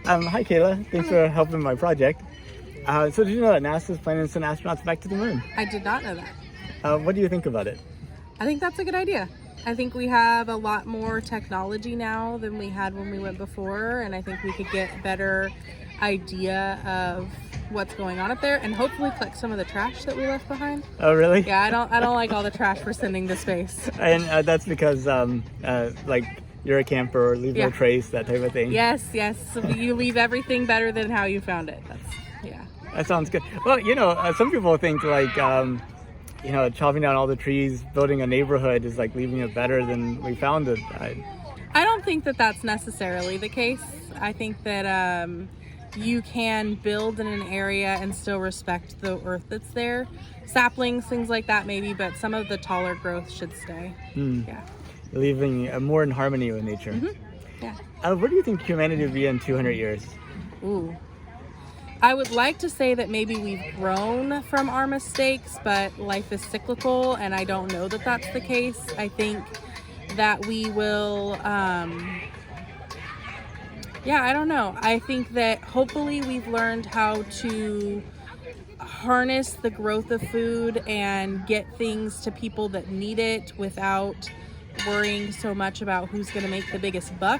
Hi, Kayla. Thanks for helping my project. So did you know that NASA is planning to send astronauts back to the moon? I did not know that. What do you think about it? I think that's a good idea. I think we have a lot more technology now than we had when we went before, and I think we could get a better idea of what's going on up there and hopefully collect some of the trash that we left behind. Oh, really? Yeah, I don't like all the trash we're sending to space. And that's because, like, you're a camper or leave no trace, that type of thing. Yes. So you leave everything better than how you found it. That sounds good. Well, some people think like, chopping down all the trees, building a neighborhood is like leaving it better than we found it. I don't think that that's necessarily the case. I think that you can build in an area and still respect the earth that's there. Saplings, things like that maybe, but some of the taller growth should stay. Yeah. Leaving more in harmony with nature. Yeah. Where do you think humanity will be in 200 years? Ooh. I would like to say that maybe we've grown from our mistakes, but life is cyclical, and I don't know that that's the case. I think that we will, I don't know. I think that hopefully we've learned how to harness the growth of food and get things to people that need it without worrying so much about who's going to make the biggest buck.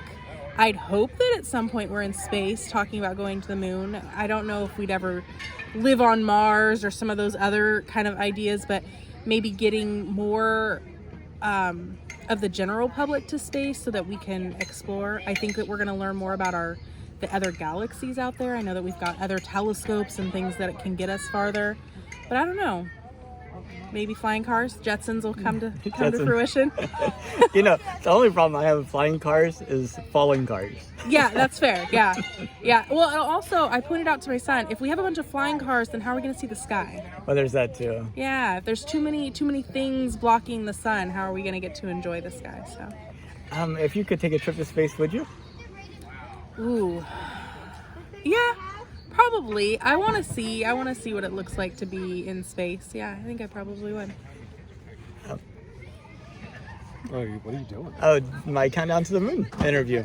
I'd hope that at some point we're in space talking about going to the moon. I don't know if we'd ever live on Mars or some of those other kind of ideas, but maybe getting more of the general public to space so that we can explore. I think that we're going to learn more about the other galaxies out there. I know that we've got other telescopes and things that it can get us farther, but I don't know. Maybe flying cars, Jetsons will come to fruition. The only problem I have with flying cars is falling cars. Yeah, that's fair. Yeah. Well, also, I pointed out to my son, if we have a bunch of flying cars, then how are we going to see the sky? Well, there's that too. Yeah, if there's too many things blocking the sun, how are we going to get to enjoy the sky? So, if you could take a trip to space, would you? Ooh. Yeah. Probably. I want to see what it looks like to be in space. Yeah, I think I probably would. Oh, what are you doing? Oh, my countdown to the moon interview.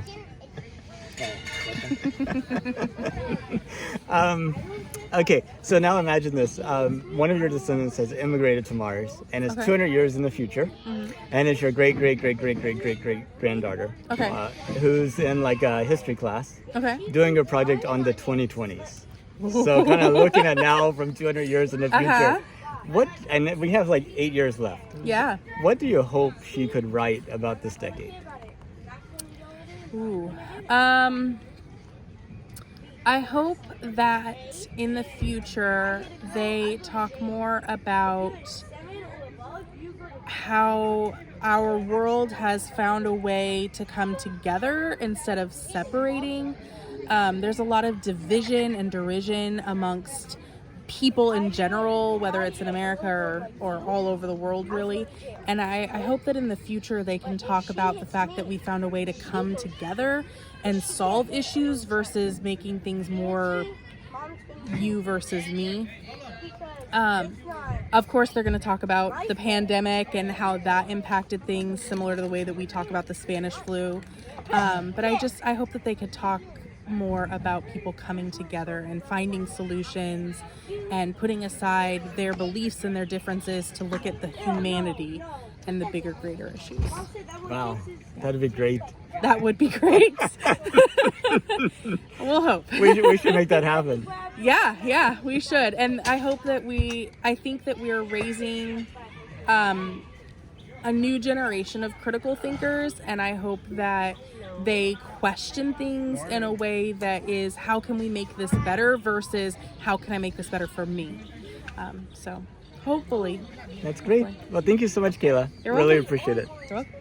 Okay, so now imagine this. One of your descendants has immigrated to Mars, and it's 200 years in the future, and it's your great granddaughter, who's in like a history class, doing a project on the 2020s. So kind of looking at now from 200 years in the future. And we have like 8 years left. Yeah. What do you hope she could write about this decade? Ooh. I hope that in the future they talk more about how our world has found a way to come together instead of separating. There's a lot of division and derision amongst people in general, whether it's in America or all over the world, really. And I hope that in the future they can talk about the fact that we found a way to come together and solve issues versus making things more you versus me. Of course, they're going to talk about the pandemic and how that impacted things similar to the way that we talk about the Spanish flu. But I hope that they could talk more about people coming together and finding solutions and putting aside their beliefs and their differences to look at the humanity and the bigger, greater issues. Wow, that'd be great. That would be great. We'll hope. We should make that happen. Yeah, we should. And I hope that I think that we're raising a new generation of critical thinkers, and I hope that they question things in a way that is, how can we make this better versus how can I make this better for me? So hopefully. That's great. Well, thank you so much, Kayla. You're really welcome. appreciate it. You're welcome.